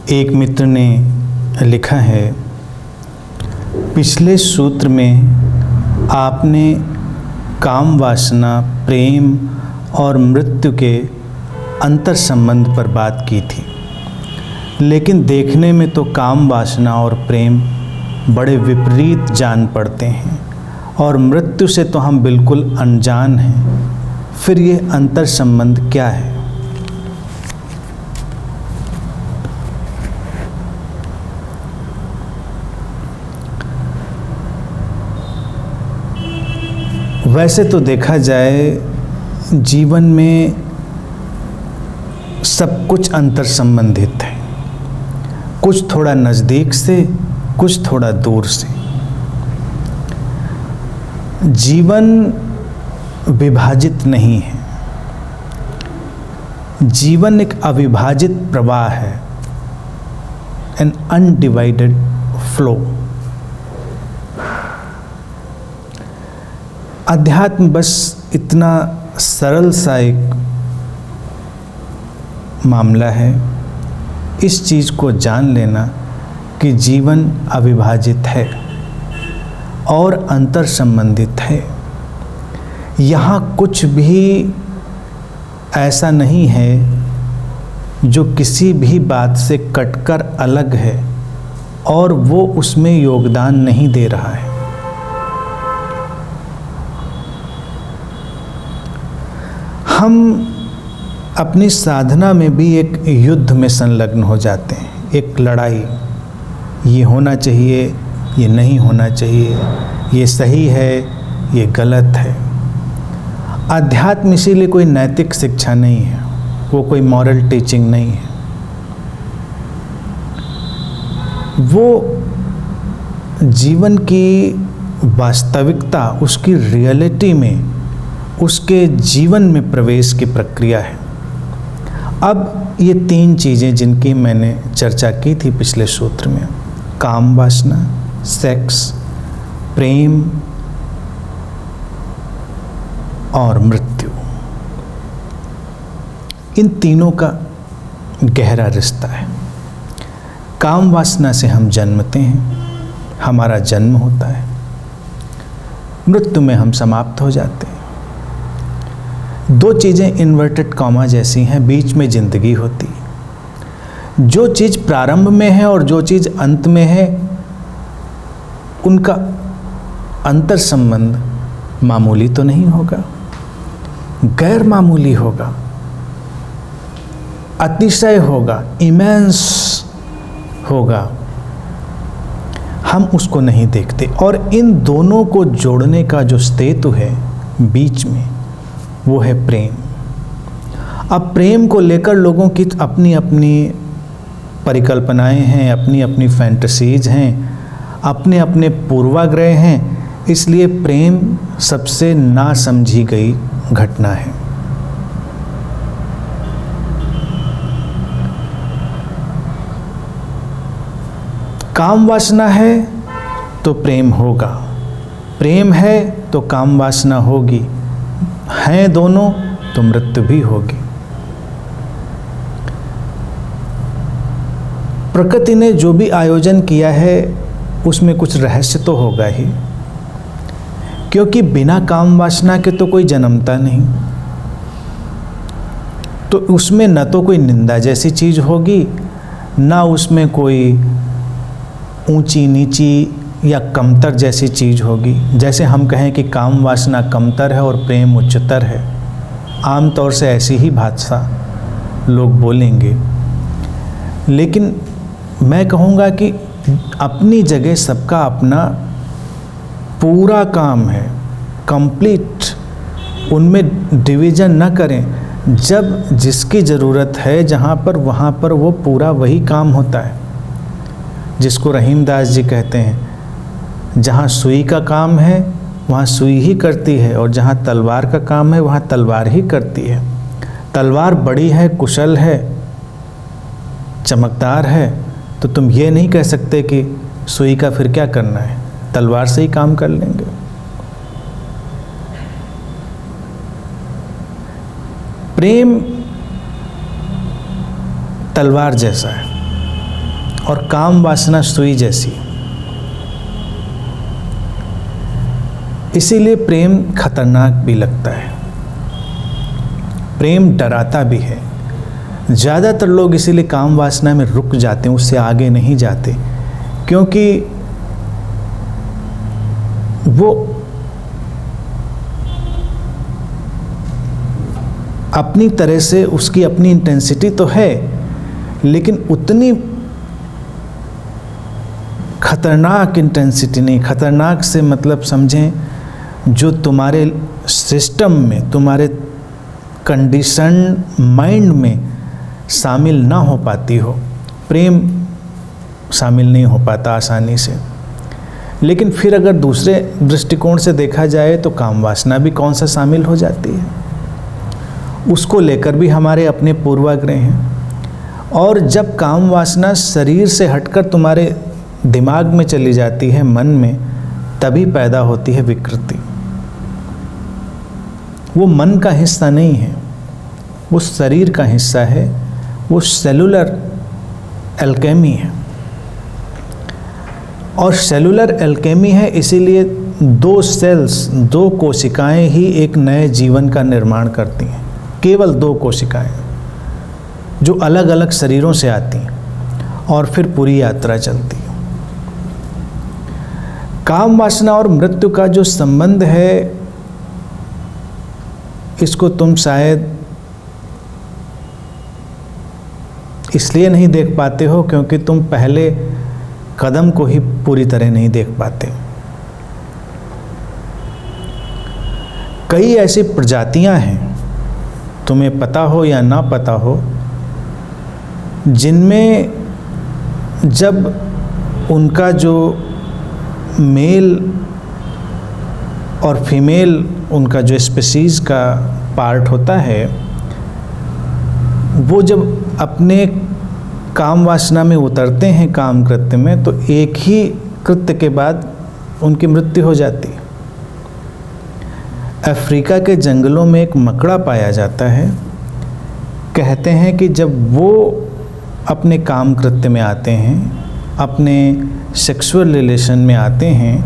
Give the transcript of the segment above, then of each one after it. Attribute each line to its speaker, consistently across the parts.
Speaker 1: एक मित्र ने लिखा है, पिछले सूत्र में आपने काम वासना, प्रेम और मृत्यु के अंतर संबंध पर बात की थी, लेकिन देखने में तो काम वासना और प्रेम बड़े विपरीत जान पड़ते हैं और मृत्यु से तो हम बिल्कुल अनजान हैं। फिर ये अंतर संबंध क्या है? वैसे तो देखा जाए जीवन में सब कुछ अंतर संबंधित है, कुछ थोड़ा नज़दीक से, कुछ थोड़ा दूर से। जीवन विभाजित नहीं है, जीवन एक अविभाजित प्रवाह है, एन अनडिवाइडेड फ्लो। अध्यात्म बस इतना सरल सा एक मामला है, इस चीज़ को जान लेना कि जीवन अविभाजित है और अंतर संबंधित है। यहाँ कुछ भी ऐसा नहीं है जो किसी भी बात से कटकर अलग है और वो उसमें योगदान नहीं दे रहा है। हम अपनी साधना में भी एक युद्ध में संलग्न हो जाते हैं, एक लड़ाई। ये होना चाहिए, ये नहीं होना चाहिए, ये सही है, ये गलत है। अध्यात्म इसीलिए कोई नैतिक शिक्षा नहीं है, वो कोई मॉरल टीचिंग नहीं है। वो जीवन की वास्तविकता, उसकी रियलिटी में, उसके जीवन में प्रवेश की प्रक्रिया है। अब ये तीन चीज़ें जिनकी मैंने चर्चा की थी पिछले सूत्र में, काम वासना, सेक्स, प्रेम और मृत्यु, इन तीनों का गहरा रिश्ता है। काम वासना से हम जन्मते हैं, हमारा जन्म होता है, मृत्यु में हम समाप्त हो जाते हैं। दो चीज़ें इन्वर्टेड कॉमा जैसी हैं, बीच में जिंदगी होती है। जो चीज़ प्रारंभ में है और जो चीज़ अंत में है, उनका अंतर संबंध मामूली तो नहीं होगा, गैर मामूली होगा, अतिशय होगा, इमेंस होगा। हम उसको नहीं देखते और इन दोनों को जोड़ने का जो सेतु है बीच में, वो है प्रेम। अब प्रेम को लेकर लोगों की अपनी अपनी परिकल्पनाएं हैं, अपनी अपनी फैंटेसीज हैं, अपने अपने पूर्वाग्रह हैं। इसलिए प्रेम सबसे ना समझी गई घटना है। काम वासना है तो प्रेम होगा, प्रेम है तो काम वासना होगी, हैं दोनों तो मृत्यु भी होगी। प्रकृति ने जो भी आयोजन किया है उसमें कुछ रहस्य तो होगा ही, क्योंकि बिना काम वासना के तो कोई जन्मता नहीं। तो उसमें न तो कोई निंदा जैसी चीज़ होगी, ना उसमें कोई ऊंची नीची या कमतर जैसी चीज़ होगी। जैसे हम कहें कि काम वासना कमतर है और प्रेम उच्चतर है, आम तौर से ऐसी ही भाषा लोग बोलेंगे। लेकिन मैं कहूँगा कि अपनी जगह सबका अपना पूरा काम है, कंप्लीट। उनमें डिवीज़न न करें। जब जिसकी ज़रूरत है जहाँ पर, वहाँ पर वो पूरा वही काम होता है, जिसको रहीमदास जी कहते हैं, जहाँ सुई का काम है वहाँ सुई ही करती है और जहाँ तलवार का काम है वहाँ तलवार ही करती है। तलवार बड़ी है, कुशल है, चमकदार है, तो तुम ये नहीं कह सकते कि सुई का फिर क्या करना है, तलवार से ही काम कर लेंगे। प्रेम तलवार जैसा है, और काम वासना सुई जैसी। इसीलिए प्रेम खतरनाक भी लगता है, प्रेम डराता भी है। ज़्यादातर लोग इसीलिए काम वासना में रुक जाते हैं, उससे आगे नहीं जाते, क्योंकि वो अपनी तरह से उसकी अपनी इंटेंसिटी तो है, लेकिन उतनी खतरनाक इंटेंसिटी नहीं। खतरनाक से मतलब समझें, जो तुम्हारे सिस्टम में, तुम्हारे कंडीशन माइंड में शामिल ना हो पाती हो। प्रेम शामिल नहीं हो पाता आसानी से। लेकिन फिर अगर दूसरे दृष्टिकोण से देखा जाए तो काम वासना भी कौन सा शामिल हो जाती है, उसको लेकर भी हमारे अपने पूर्वाग्रह हैं। और जब काम वासना शरीर से हटकर तुम्हारे दिमाग में चली जाती है, मन में, तभी पैदा होती है विकृति। वो मन का हिस्सा नहीं है, वो शरीर का हिस्सा है, वो सेलुलर एल्केमी है। और सेलुलर एल्केमी है, इसीलिए 2 सेल्स, 2 कोशिकाएं ही एक नए जीवन का निर्माण करती हैं। केवल 2 कोशिकाएं जो अलग अलग शरीरों से आती हैं, और फिर पूरी यात्रा चलती है। काम वासना और मृत्यु का जो संबंध है, इसको तुम शायद इसलिए नहीं देख पाते हो क्योंकि तुम पहले कदम को ही पूरी तरह नहीं देख पाते। कई ऐसी प्रजातियां हैं, तुम्हें पता हो या ना पता हो, जिनमें जब उनका जो मेल और फीमेल, उनका जो स्पीशीज़ का पार्ट होता है, वो जब अपने काम वासना में उतरते हैं, काम कृत्य में, तो एक ही कृत्य के बाद उनकी मृत्यु हो जाती है। अफ्रीका के जंगलों में एक मकड़ा पाया जाता है। कहते हैं कि जब वो अपने काम कृत्य में आते हैं, अपने सेक्सुअल रिलेशन में आते हैं,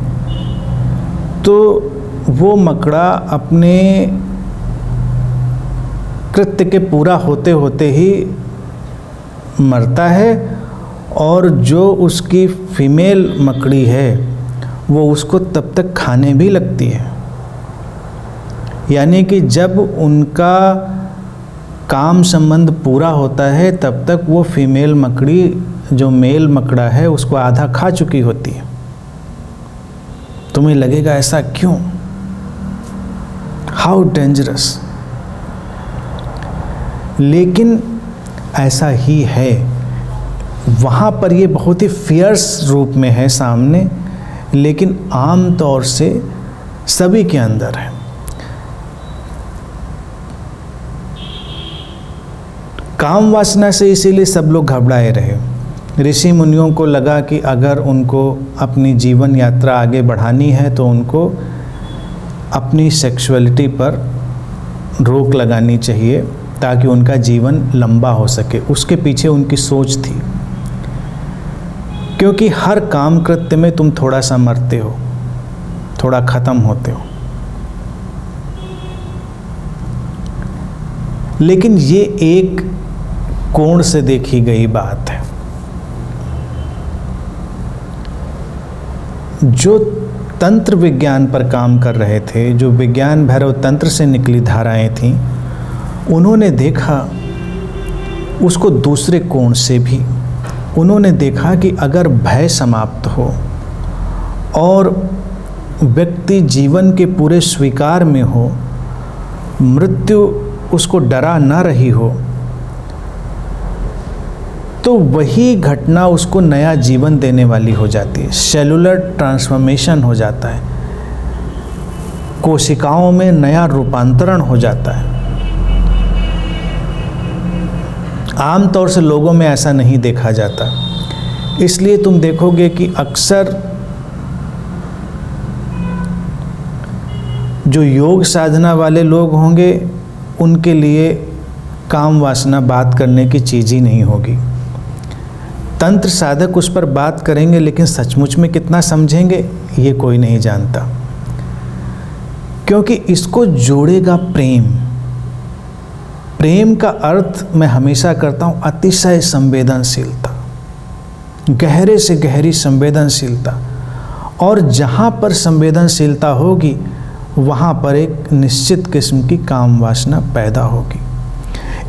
Speaker 1: तो वो मकड़ा अपने कृत्य के पूरा होते होते ही मरता है, और जो उसकी फीमेल मकड़ी है वो उसको तब तक खाने भी लगती है। यानी कि जब उनका काम संबंध पूरा होता है, तब तक वो फीमेल मकड़ी, जो मेल मकड़ा है, उसको आधा खा चुकी होती है। तुम्हें लगेगा ऐसा क्यों? How dangerous. लेकिन ऐसा ही है। वहाँ पर ये बहुत ही फियर्स रूप में है सामने, लेकिन आम तौर से सभी के अंदर है। काम वासना से इसीलिए सब लोग घबराए रहे। ऋषि मुनियों को लगा कि अगर उनको अपनी जीवन यात्रा आगे बढ़ानी है तो उनको अपनी सेक्सुअलिटी पर रोक लगानी चाहिए, ताकि उनका जीवन लंबा हो सके। उसके पीछे उनकी सोच थी, क्योंकि हर काम कृत्य में तुम थोड़ा सा मरते हो, थोड़ा खत्म होते हो। लेकिन ये एक कोण से देखी गई बात है। जो तंत्र विज्ञान पर काम कर रहे थे, जो विज्ञान भैरव तंत्र से निकली धाराएं थीं, उन्होंने देखा उसको दूसरे कोण से भी। उन्होंने देखा कि अगर भय समाप्त हो और व्यक्ति जीवन के पूरे स्वीकार में हो, मृत्यु उसको डरा ना रही हो, तो वही घटना उसको नया जीवन देने वाली हो जाती है। सेलुलर ट्रांसफॉर्मेशन हो जाता है, कोशिकाओं में नया रूपांतरण हो जाता है। आमतौर से लोगों में ऐसा नहीं देखा जाता। इसलिए तुम देखोगे कि अक्सर जो योग साधना वाले लोग होंगे, उनके लिए काम वासना बात करने की चीज़ ही नहीं होगी। तंत्र साधक उस पर बात करेंगे, लेकिन सचमुच में कितना समझेंगे ये कोई नहीं जानता, क्योंकि इसको जोड़ेगा प्रेम। प्रेम का अर्थ मैं हमेशा करता हूँ अतिशय संवेदनशीलता, गहरे से गहरी संवेदनशीलता। और जहाँ पर संवेदनशीलता होगी वहाँ पर एक निश्चित किस्म की काम वासना पैदा होगी।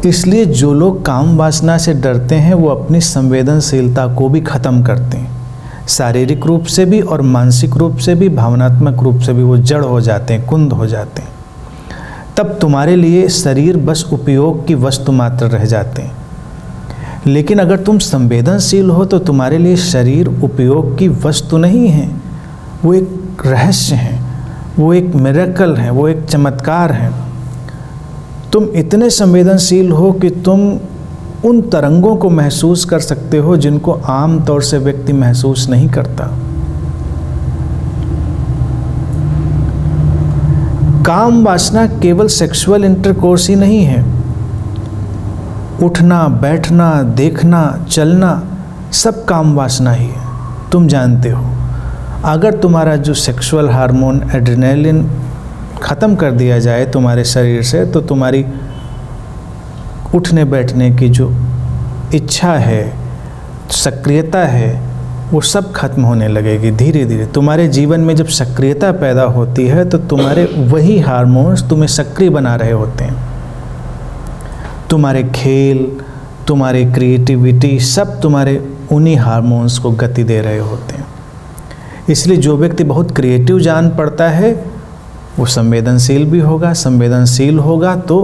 Speaker 1: इसलिए जो लोग काम वासना से डरते हैं वो अपनी संवेदनशीलता को भी ख़त्म करते हैं, शारीरिक रूप से भी और मानसिक रूप से भी, भावनात्मक रूप से भी वो जड़ हो जाते हैं, कुंद हो जाते हैं। तब तुम्हारे लिए शरीर बस उपयोग की वस्तु मात्र रह जाते हैं। लेकिन अगर तुम संवेदनशील हो तो तुम्हारे लिए शरीर उपयोग की वस्तु नहीं है, वो एक रहस्य है, वो एक मिरेकल है, वो एक चमत्कार है। तुम इतने संवेदनशील हो कि तुम उन तरंगों को महसूस कर सकते हो जिनको आम तौर से व्यक्ति महसूस नहीं करता। काम वासना केवल सेक्सुअल इंटरकोर्स ही नहीं है। उठना, बैठना, देखना, चलना सब काम वासना ही है। तुम जानते हो, अगर तुम्हारा जो सेक्सुअल हार्मोन एड्रेनलिन ख़त्म कर दिया जाए तुम्हारे शरीर से, तो तुम्हारी उठने बैठने की जो इच्छा है, सक्रियता है, वो सब खत्म होने लगेगी धीरे धीरे। तुम्हारे जीवन में जब सक्रियता पैदा होती है तो तुम्हारे वही हार्मोन्स तुम्हें सक्रिय बना रहे होते हैं। तुम्हारे खेल, तुम्हारी क्रिएटिविटी सब तुम्हारे उन्हीं हार्मोन्स को गति दे रहे होते हैं। इसलिए जो व्यक्ति बहुत क्रिएटिव जान पड़ता है वो संवेदनशील भी होगा। संवेदनशील होगा तो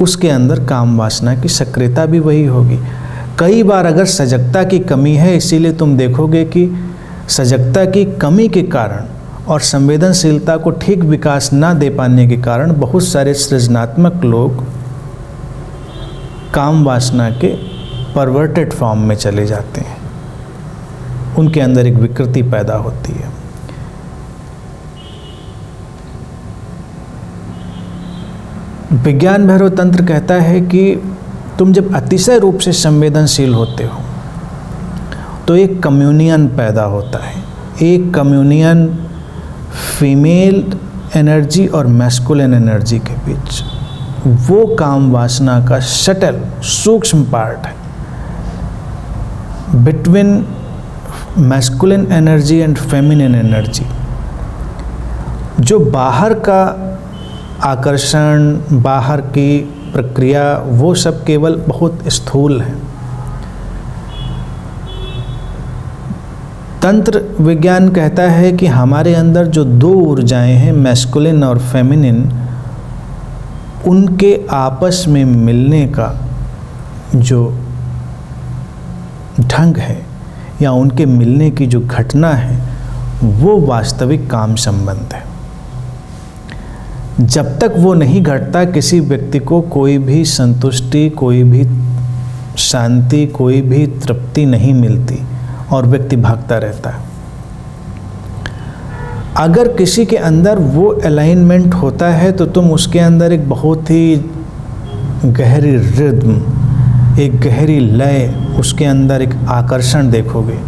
Speaker 1: उसके अंदर काम वासना की सक्रियता भी वही होगी। कई बार अगर सजगता की कमी है, इसीलिए तुम देखोगे कि सजगता की कमी के कारण और संवेदनशीलता को ठीक विकास ना दे पाने के कारण बहुत सारे सृजनात्मक लोग काम वासना के परवर्टेड फॉर्म में चले जाते हैं। उनके अंदर एक विकृति पैदा होती है। विज्ञान भैरव तंत्र कहता है कि तुम जब अतिशय रूप से संवेदनशील होते हो तो एक कम्युनियन पैदा होता है। एक कम्युनियन फीमेल एनर्जी और मैस्कुलिन एनर्जी के बीच। वो काम वासना का सटल सूक्ष्म पार्ट है between masculine energy and feminine energy. जो बाहर का आकर्षण, बाहर की प्रक्रिया, वो सब केवल बहुत स्थूल है। तंत्र विज्ञान कहता है कि हमारे अंदर जो दो ऊर्जाएं हैं, मैस्कुलिन और फेमिनिन, उनके आपस में मिलने का जो ढंग है या उनके मिलने की जो घटना है वो वास्तविक काम संबंध है। जब तक वो नहीं घटता किसी व्यक्ति को कोई भी संतुष्टि, कोई भी शांति, कोई भी तृप्ति नहीं मिलती और व्यक्ति भागता रहता है। अगर किसी के अंदर वो अलाइनमेंट होता है तो तुम उसके अंदर एक बहुत ही गहरी रिद्म, एक गहरी लय, उसके अंदर एक आकर्षण देखोगे।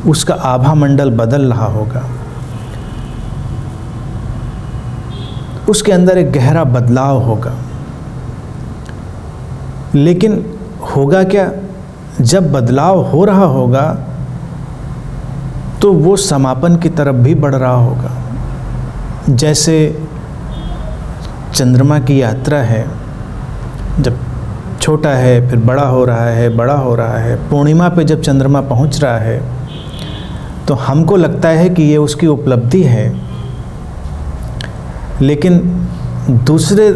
Speaker 1: उसका आभा मंडल बदल रहा होगा, उसके अंदर एक गहरा बदलाव होगा। लेकिन होगा क्या, जब बदलाव हो रहा होगा तो वो समापन की तरफ भी बढ़ रहा होगा। जैसे चंद्रमा की यात्रा है, जब छोटा है फिर बड़ा हो रहा है, बड़ा हो रहा है। पूर्णिमा पे जब चंद्रमा पहुंच रहा है तो हमको लगता है कि ये उसकी उपलब्धि है, लेकिन दूसरे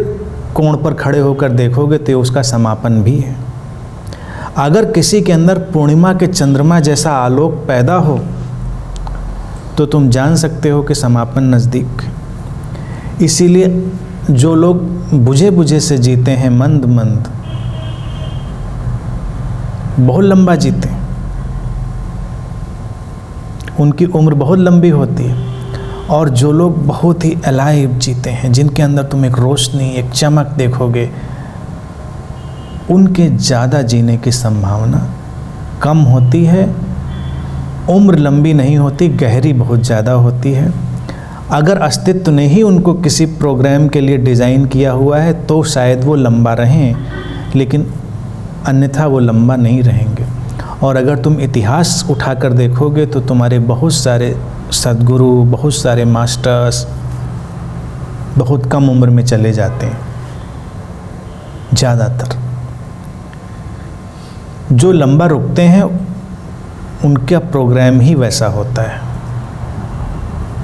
Speaker 1: कोण पर खड़े होकर देखोगे तो उसका समापन भी है। अगर किसी के अंदर पूर्णिमा के चंद्रमा जैसा आलोक पैदा हो तो तुम जान सकते हो कि समापन नज़दीक है। इसीलिए जो लोग बुझे बुझे से जीते हैं, मंद मंद, बहुत लंबा जीते, उनकी उम्र बहुत लंबी होती है। और जो लोग बहुत ही अलाइव जीते हैं, जिनके अंदर तुम एक रोशनी, एक चमक देखोगे, उनके ज़्यादा जीने की संभावना कम होती है, उम्र लंबी नहीं होती, गहरी बहुत ज़्यादा होती है। अगर अस्तित्व ने ही उनको किसी प्रोग्राम के लिए डिज़ाइन किया हुआ है तो शायद वो लंबा रहें, लेकिन अन्यथा वो लंबा नहीं रहेंगे। और अगर तुम इतिहास उठाकर देखोगे तो तुम्हारे बहुत सारे सद्गुरु, बहुत सारे मास्टर्स बहुत कम उम्र में चले जाते हैं। ज़्यादातर जो लंबा रुकते हैं उनका प्रोग्राम ही वैसा होता है,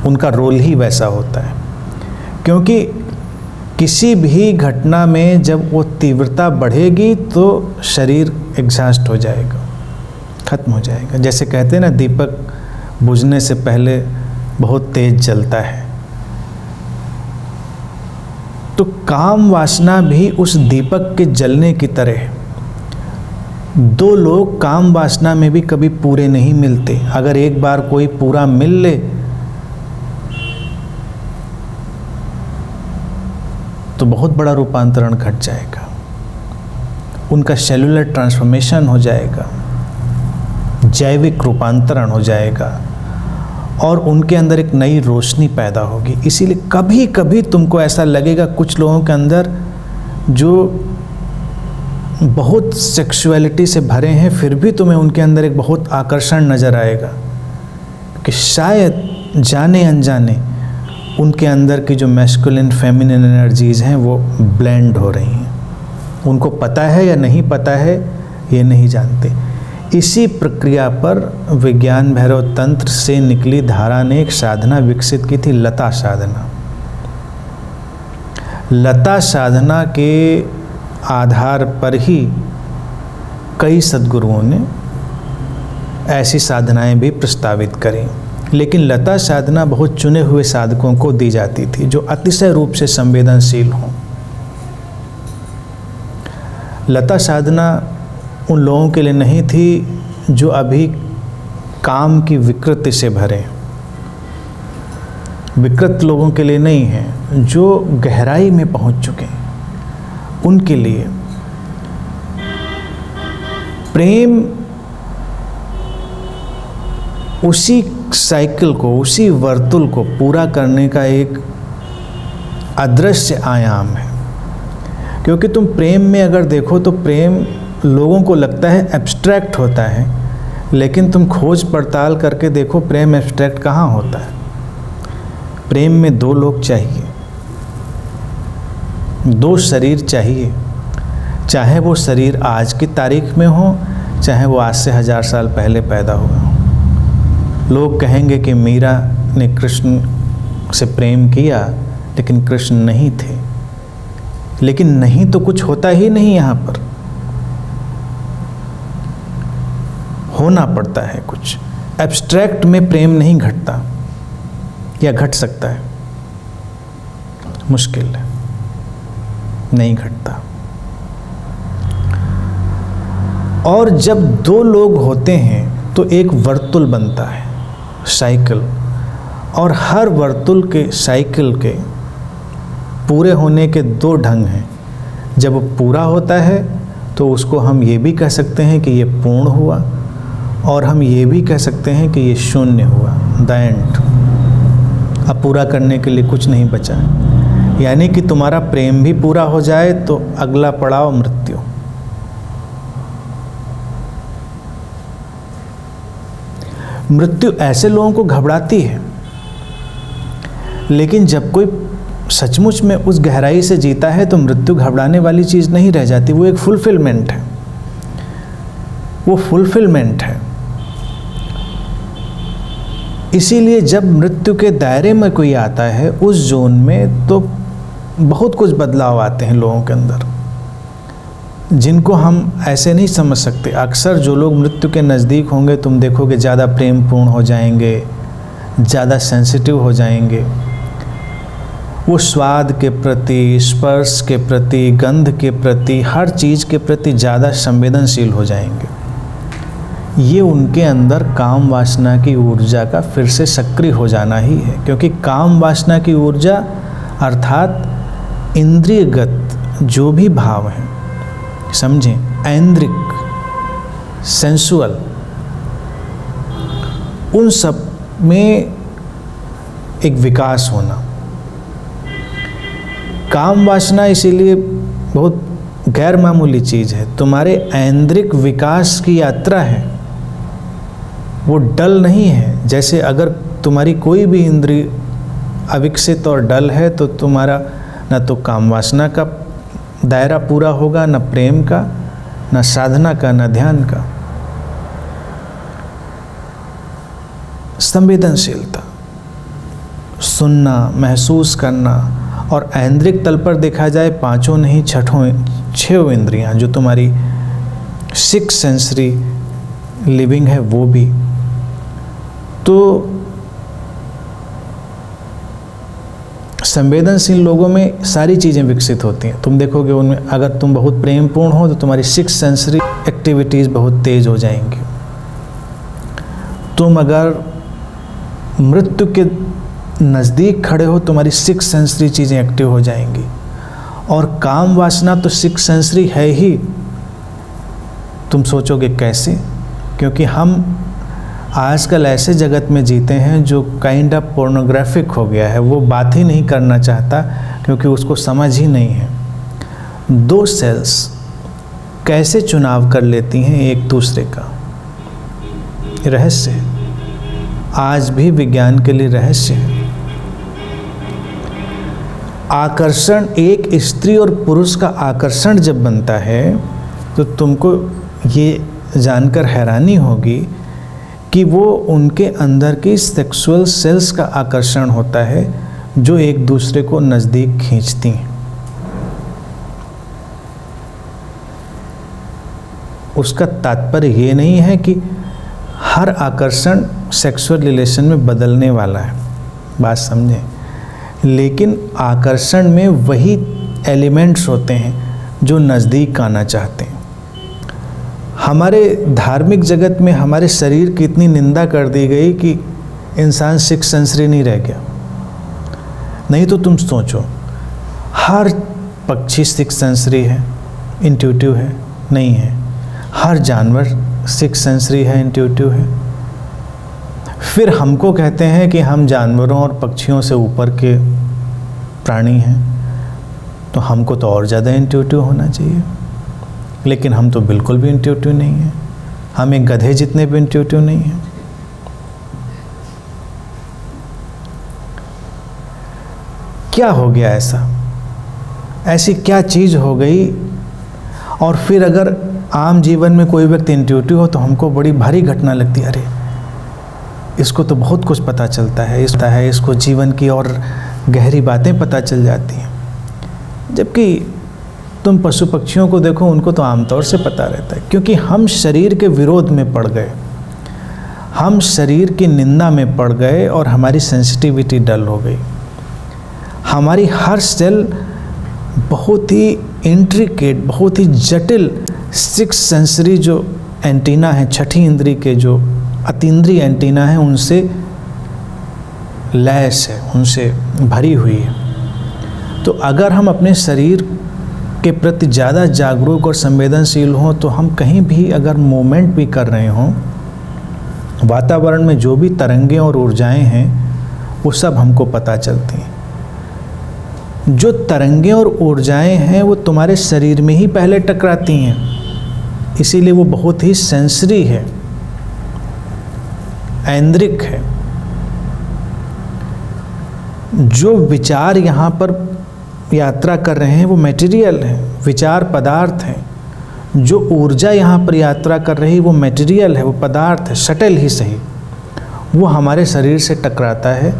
Speaker 1: उनका रोल ही वैसा होता है। क्योंकि किसी भी घटना में जब वो तीव्रता बढ़ेगी तो शरीर एग्जॉस्ट हो जाएगा, खत्म हो जाएगा। जैसे कहते हैं ना, दीपक बुझने से पहले बहुत तेज जलता है। तो काम वासना भी उस दीपक के जलने की तरह है। दो लोग काम वासना में भी कभी पूरे नहीं मिलते। अगर एक बार कोई पूरा मिल ले तो बहुत बड़ा रूपांतरण घट जाएगा, उनका सेलुलर ट्रांसफॉर्मेशन हो जाएगा, जैविक रूपांतरण हो जाएगा और उनके अंदर एक नई रोशनी पैदा होगी। इसीलिए कभी कभी तुमको ऐसा लगेगा कुछ लोगों के अंदर जो बहुत सेक्सुअलिटी से भरे हैं, फिर भी तुम्हें उनके अंदर एक बहुत आकर्षण नज़र आएगा कि शायद जाने अनजाने उनके अंदर की जो मैस्कुलिन फेमिनिन एनर्जीज़ हैं वो ब्लेंड हो रही हैं। उनको पता है या नहीं पता है ये नहीं जानते। इसी प्रक्रिया पर विज्ञान भैरव तंत्र से निकली धारा ने एक साधना विकसित की थी, लता साधना। लता साधना के आधार पर ही कई सद्गुरुओं ने ऐसी साधनाएं भी प्रस्तावित करी, लेकिन लता साधना बहुत चुने हुए साधकों को दी जाती थी जो अतिशय रूप से संवेदनशील हों। लता साधना उन लोगों के लिए नहीं थी जो अभी काम की विकृति से भरे, विकृत लोगों के लिए नहीं है, जो गहराई में पहुंच चुके हैं उनके लिए प्रेम उसी साइकिल को, उसी वर्तुल को पूरा करने का एक अदृश्य आयाम है। क्योंकि तुम प्रेम में अगर देखो तो प्रेम लोगों को लगता है एब्स्ट्रैक्ट होता है, लेकिन तुम खोज पड़ताल करके देखो प्रेम एब्स्ट्रैक्ट कहाँ होता है। प्रेम में दो लोग चाहिए, दो शरीर चाहिए, चाहे वो शरीर आज की तारीख में हो, चाहे वो आज से 1000 साल पहले पैदा हुआ हो। लोग कहेंगे कि मीरा ने कृष्ण से प्रेम किया लेकिन कृष्ण नहीं थे, लेकिन नहीं तो कुछ होता ही नहीं, यहाँ पर होना पड़ता है कुछ। एब्स्ट्रैक्ट में प्रेम नहीं घटता, या घट सकता है, मुश्किल है, नहीं घटता। और जब दो लोग होते हैं तो एक वर्तुल बनता है, साइकिल, और हर वर्तुल के साइकिल के पूरे होने के दो ढंग हैं। जब वो पूरा होता है तो उसको हम ये भी कह सकते हैं कि ये पूर्ण हुआ, और हम ये भी कह सकते हैं कि ये शून्य हुआ, द एंड। अब पूरा करने के लिए कुछ नहीं बचा, यानी कि तुम्हारा प्रेम भी पूरा हो जाए तो अगला पड़ाव मृत्यु। मृत्यु ऐसे लोगों को घबराती है, लेकिन जब कोई सचमुच में उस गहराई से जीता है तो मृत्यु घबराने वाली चीज़ नहीं रह जाती, वो एक फुलफिलमेंट है, वो फुलफिलमेंट है। इसीलिए जब मृत्यु के दायरे में कोई आता है उस जोन में, तो बहुत कुछ बदलाव आते हैं लोगों के अंदर, जिनको हम ऐसे नहीं समझ सकते। अक्सर जो लोग मृत्यु के नज़दीक होंगे तुम देखोगे ज़्यादा प्रेमपूर्ण हो जाएंगे, ज़्यादा सेंसिटिव हो जाएंगे, वो स्वाद के प्रति, स्पर्श के प्रति, गंध के प्रति, हर चीज़ के प्रति ज़्यादा संवेदनशील हो जाएंगे। ये उनके अंदर काम वासना की ऊर्जा का फिर से सक्रिय हो जाना ही है, क्योंकि काम वासना की ऊर्जा अर्थात इंद्रियगत जो भी भाव हैं, समझें, ऐन्द्रिक सेंसुअल, उन सब में एक विकास होना। काम वासना इसीलिए बहुत गैर मामूली चीज़ है, तुम्हारे ऐन्द्रिक विकास की यात्रा है, वो डल नहीं है। जैसे अगर तुम्हारी कोई भी इंद्रिय अविकसित और डल है तो तुम्हारा न तो काम वासना का दायरा पूरा होगा, न प्रेम का, न साधना का, न ध्यान का। संवेदनशीलता, सुनना, महसूस करना, और ऐन्द्रिक तल पर देखा जाए पांचों नहीं, छठों इंद्रियां जो तुम्हारी 6 सेंसरी लिविंग है वो भी। तो संवेदनशील लोगों में सारी चीज़ें विकसित होती हैं। तुम देखोगे उनमें अगर तुम बहुत प्रेमपूर्ण हो तो तुम्हारी 6 सेंसरी एक्टिविटीज़ बहुत तेज हो जाएंगी। तुम अगर मृत्यु के नज़दीक खड़े हो तुम्हारी 6 सेंसरी चीज़ें एक्टिव हो जाएंगी। और काम वासना तो 6 सेंसरी है ही। तुम सोचोगे कैसे? क्योंकि हम आजकल ऐसे जगत में जीते हैं जो काइंड ऑफ पोर्नोग्राफिक हो गया है। वो बात ही नहीं करना चाहता क्योंकि उसको समझ ही नहीं है। 2 सेल्स कैसे चुनाव कर लेती हैं एक दूसरे का, रहस्य है, आज भी विज्ञान के लिए रहस्य है। आकर्षण, एक स्त्री और पुरुष का आकर्षण जब बनता है तो तुमको ये जानकर हैरानी होगी कि वो उनके अंदर की सेक्सुअल सेल्स का आकर्षण होता है जो एक दूसरे को नज़दीक खींचती हैं। उसका तात्पर्य ये नहीं है कि हर आकर्षण सेक्सुअल रिलेशन में बदलने वाला है, बात समझें। लेकिन आकर्षण में वही एलिमेंट्स होते हैं जो नज़दीक आना चाहते हैं। हमारे धार्मिक जगत में हमारे शरीर की इतनी निंदा कर दी गई कि इंसान 6 सेंसरी नहीं रह गया। नहीं तो तुम सोचो, हर पक्षी 6 सेंसरी है, इंट्यूटिव है? नहीं है। हर जानवर 6 सेंसरी है, इंट्यूटिव है? फिर हमको कहते हैं कि हम जानवरों और पक्षियों से ऊपर के प्राणी हैं, तो हमको तो और ज़्यादा इंट्यूटिव होना चाहिए। लेकिन हम तो बिल्कुल भी इंट्यूटिव नहीं हैं। हम एक गधे जितने भी इंट्यूटिव नहीं हैं। क्या हो गया ऐसा? ऐसी क्या चीज़ हो गई? और फिर अगर आम जीवन में कोई व्यक्ति इंट्यूटिव हो तो हमको बड़ी भारी घटना लगती है। अरे इसको तो बहुत कुछ पता चलता है, इसको जीवन की और गहरी बातें पता चल जाती हैं। जबकि तुम पशु पक्षियों को देखो, उनको तो आमतौर से पता रहता है, क्योंकि हम शरीर के विरोध में पड़ गए, हम शरीर की निंदा में पड़ गए और हमारी सेंसिटिविटी डल हो गई। हमारी हर सेल बहुत ही इंट्रिकेट, बहुत ही जटिल 6 सेंसरी जो एंटीना है, छठी इंद्री के जो अतीन्द्रिय एंटीना है, उनसे लैस है, उनसे भरी हुई है। तो अगर हम अपने शरीर के प्रति ज़्यादा जागरूक और संवेदनशील हों तो हम कहीं भी अगर मूवमेंट भी कर रहे हों, वातावरण में जो भी तरंगें और ऊर्जाएं हैं वो सब हमको पता चलती हैं। जो तरंगें और ऊर्जाएं हैं वो तुम्हारे शरीर में ही पहले टकराती हैं, इसीलिए वो बहुत ही सेंसरी है, ऐन्द्रिक है। जो विचार यहाँ पर यात्रा कर रहे हैं वो मटेरियल है, विचार पदार्थ हैं। जो ऊर्जा यहाँ पर यात्रा कर रही है वो मटेरियल है, वो पदार्थ है, शटल ही सही, वो हमारे शरीर से टकराता है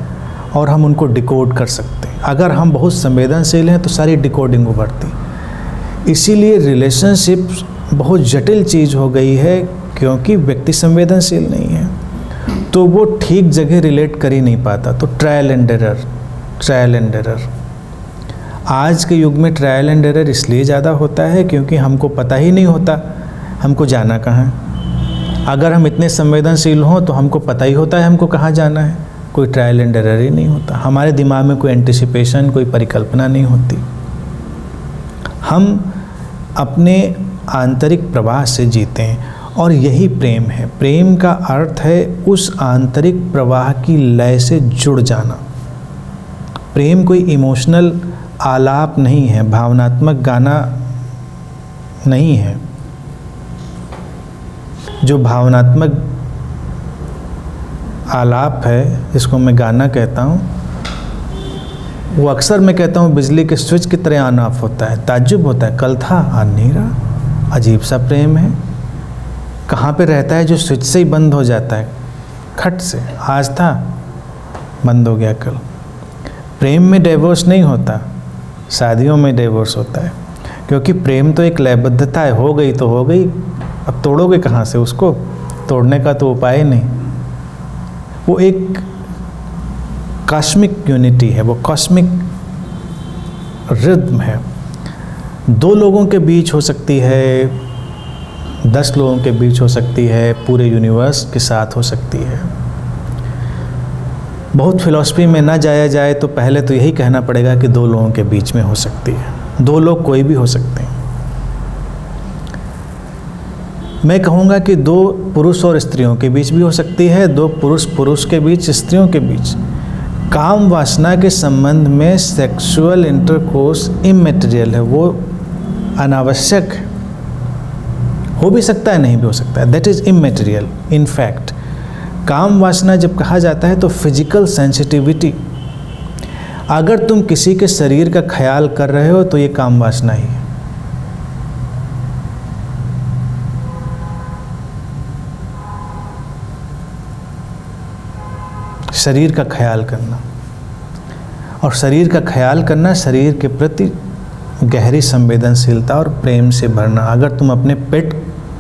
Speaker 1: और हम उनको डिकोड कर सकते हैं। अगर हम बहुत संवेदनशील हैं तो सारी डिकोडिंग उभरती। इसीलिए रिलेशनशिप बहुत जटिल चीज़ हो गई है, क्योंकि व्यक्ति संवेदनशील नहीं है तो वो ठीक जगह रिलेट कर ही नहीं पाता। तो ट्रायल एंड एरर। आज के युग में ट्रायल एंड एरर इसलिए ज़्यादा होता है क्योंकि हमको पता ही नहीं होता हमको जाना कहाँ है। अगर हम इतने संवेदनशील हों तो हमको पता ही होता है हमको कहाँ जाना है, कोई ट्रायल एंड एरर ही नहीं होता। हमारे दिमाग में कोई एंटिसिपेशन, कोई परिकल्पना नहीं होती। हम अपने आंतरिक प्रवाह से जीते हैं और यही प्रेम है। प्रेम का अर्थ है उस आंतरिक प्रवाह की लय से जुड़ जाना। प्रेम कोई इमोशनल आलाप नहीं है, भावनात्मक गाना नहीं है। जो भावनात्मक आलाप है, जिसको मैं गाना कहता हूँ, वो अक्सर मैं कहता हूँ बिजली के स्विच की तरह ऑन ऑफ होता है। ताज्जुब होता है, कल था आज नहीं रहा। अजीब सा प्रेम है। कहाँ पे रहता है जो स्विच से ही बंद हो जाता है, खट से। आज था, बंद हो गया कल। प्रेम में डिवोर्स नहीं होता, शादियों में डिवोर्स होता है, क्योंकि प्रेम तो एक लयबद्धता है। हो गई तो हो गई, अब तोड़ोगे कहाँ से उसको? तोड़ने का तो उपाय नहीं। वो एक कॉस्मिक यूनिटी है, वो कॉस्मिक रिद्म है। 2 लोगों के बीच हो सकती है, 10 लोगों के बीच हो सकती है, पूरे यूनिवर्स के साथ हो सकती है। बहुत फिलॉसफी में ना जाया जाए तो पहले तो यही कहना पड़ेगा कि 2 लोगों के बीच में हो सकती है। 2 लोग कोई भी हो सकते हैं। मैं कहूँगा कि 2 पुरुष और स्त्रियों के बीच भी हो सकती है, 2 पुरुष के बीच, स्त्रियों के बीच। काम वासना के संबंध में सेक्सुअल इंटरकोर्स इमैटेरियल है, वो अनावश्यक है। हो भी सकता है, नहीं भी हो सकता है, दैट इज़ इमैटेरियल। इन फैक्ट काम वासना जब कहा जाता है तो फिजिकल सेंसिटिविटी। अगर तुम किसी के शरीर का ख्याल कर रहे हो तो ये काम वासना ही है। शरीर का ख्याल करना, और शरीर का ख्याल करना शरीर के प्रति गहरी संवेदनशीलता और प्रेम से भरना। अगर तुम अपने पेट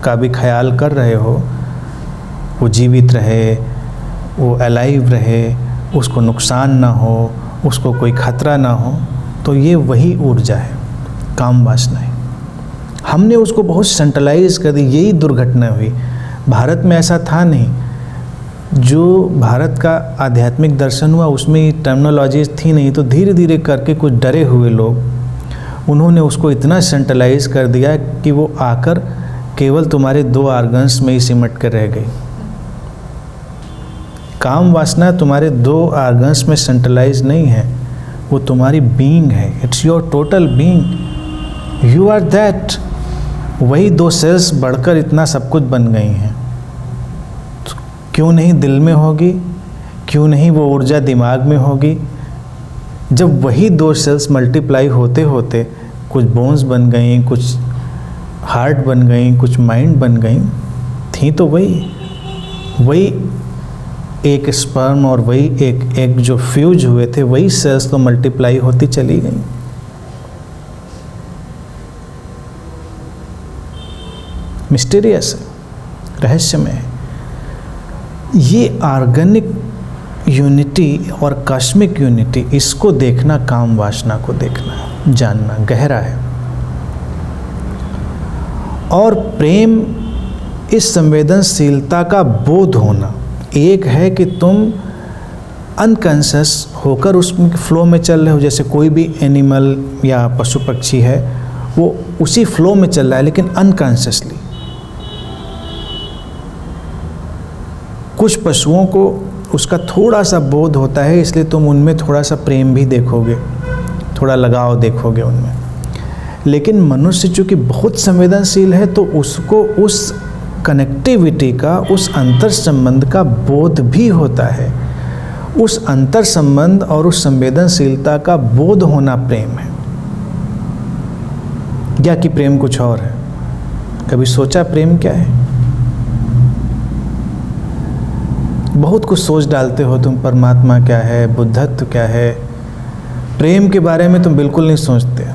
Speaker 1: का भी ख्याल कर रहे हो, वो जीवित रहे, वो अलाइव रहे, उसको नुकसान ना हो, उसको कोई खतरा ना हो, तो ये वही ऊर्जा है, काम वासना है। हमने उसको बहुत सेंट्रलाइज कर दी, यही दुर्घटना हुई। भारत में ऐसा था नहीं। जो भारत का आध्यात्मिक दर्शन हुआ उसमें टर्मिनोलॉजीज थी नहीं, तो धीरे धीरे करके कुछ डरे हुए लोग, उन्होंने उसको इतना सेंट्रलाइज कर दिया कि वो आकर केवल तुम्हारे 2 ऑर्गन्स में ही सिमट कर रह गई। काम वासना तुम्हारे 2 ऑर्गन्स में सेंट्रलाइज नहीं है, वो तुम्हारी बीइंग है। It's your total being, you are that. वही 2 सेल्स बढ़कर इतना सब कुछ बन गई हैं। क्यों नहीं दिल में होगी? क्यों नहीं वो ऊर्जा दिमाग में होगी? जब वही 2 सेल्स मल्टीप्लाई होते होते कुछ बोन्स बन गई, कुछ हार्ट बन गई, कुछ माइंड बन गई, थी तो वही एक स्पर्म और वही एक एग जो फ्यूज हुए थे, वही सेल्स तो मल्टीप्लाई होती चली गई। मिस्टीरियस है, रहस्यमय है। ये ऑर्गेनिक यूनिटी और कॉस्मिक यूनिटी, इसको देखना काम वासना को देखना है, जानना गहरा है। और प्रेम इस संवेदनशीलता का बोध होना। एक है कि तुम अनकॉन्शियस होकर उस फ्लो में चल रहे हो, जैसे कोई भी एनिमल या पशु पक्षी है वो उसी फ्लो में चल रहा है, लेकिन अनकॉन्शियसली। कुछ पशुओं को उसका थोड़ा सा बोध होता है, इसलिए तुम उनमें थोड़ा सा प्रेम भी देखोगे, थोड़ा लगाव देखोगे उनमें। लेकिन मनुष्य चूँकि बहुत संवेदनशील है तो उसको उस कनेक्टिविटी का, उस अंतर संबंध का बोध भी होता है। उस अंतर संबंध और उस संवेदनशीलता का बोध होना प्रेम है। या कि प्रेम कुछ और है? कभी सोचा प्रेम क्या है? बहुत कुछ सोच डालते हो तुम, परमात्मा क्या है, बुद्धत्व क्या है। प्रेम के बारे में तुम बिल्कुल नहीं सोचते।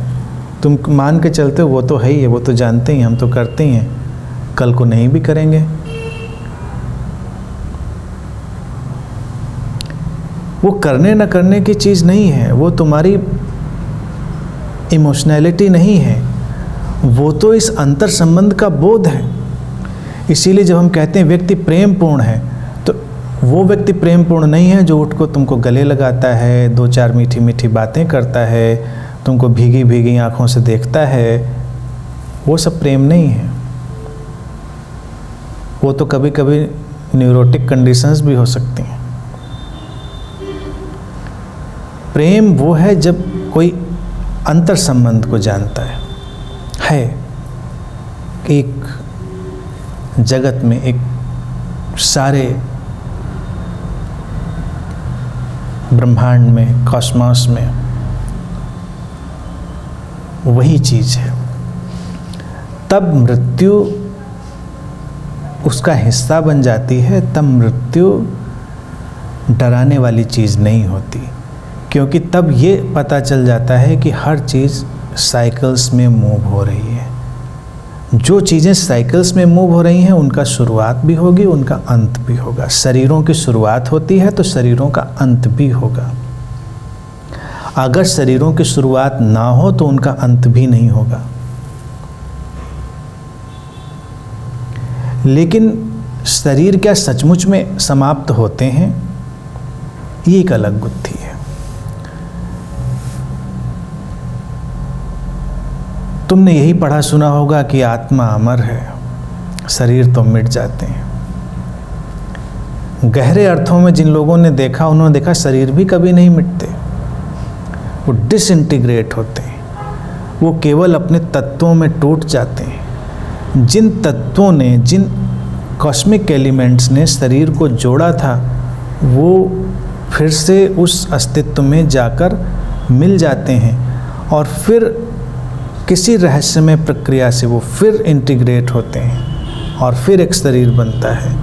Speaker 1: तुम मान के चलते हो वो तो है ही है, वो तो जानते ही, हम तो करते ही हैं, कल को नहीं भी करेंगे। वो करने न करने की चीज़ नहीं है, वो तुम्हारी इमोशनैलिटी नहीं है, वो तो इस अंतर संबंध का बोध है। इसीलिए जब हम कहते हैं व्यक्ति प्रेम पूर्ण है, तो वो व्यक्ति प्रेम पूर्ण नहीं है जो उठ को तुमको गले लगाता है, 2-4 मीठी मीठी बातें करता है, तुमको भीगी भीगी आँखों से देखता है। वो सब प्रेम नहीं है। वो तो कभी कभी न्यूरोटिक कंडीशंस भी हो सकती हैं। प्रेम वो है जब कोई अंतर संबंध को जानता है एक जगत में, एक सारे ब्रह्मांड में, कॉस्मॉस में वही चीज़ है। तब मृत्यु उसका हिस्सा बन जाती है, तब मृत्यु डराने वाली चीज़ नहीं होती, क्योंकि तब ये पता चल जाता है कि हर चीज़ साइकिल्स में मूव हो रही है। जो चीज़ें साइकिल्स में मूव हो रही हैं उनका शुरुआत भी होगी, उनका अंत भी होगा। शरीरों की शुरुआत होती है तो शरीरों का अंत भी होगा। अगर शरीरों की शुरुआत ना हो तो उनका अंत भी नहीं होगा। लेकिन शरीर क्या सचमुच में समाप्त होते हैं, ये एक अलग गुत्थी है। तुमने यही पढ़ा सुना होगा कि आत्मा अमर है, शरीर तो मिट जाते हैं। गहरे अर्थों में जिन लोगों ने देखा, उन्होंने देखा शरीर भी कभी नहीं मिटते, वो डिसइंटीग्रेट होते हैं, वो केवल अपने तत्वों में टूट जाते हैं। जिन तत्वों ने, जिन कॉस्मिक एलिमेंट्स ने शरीर को जोड़ा था, वो फिर से उस अस्तित्व में जाकर मिल जाते हैं और फिर किसी रहस्यमय प्रक्रिया से वो फिर इंटीग्रेट होते हैं और फिर एक शरीर बनता है।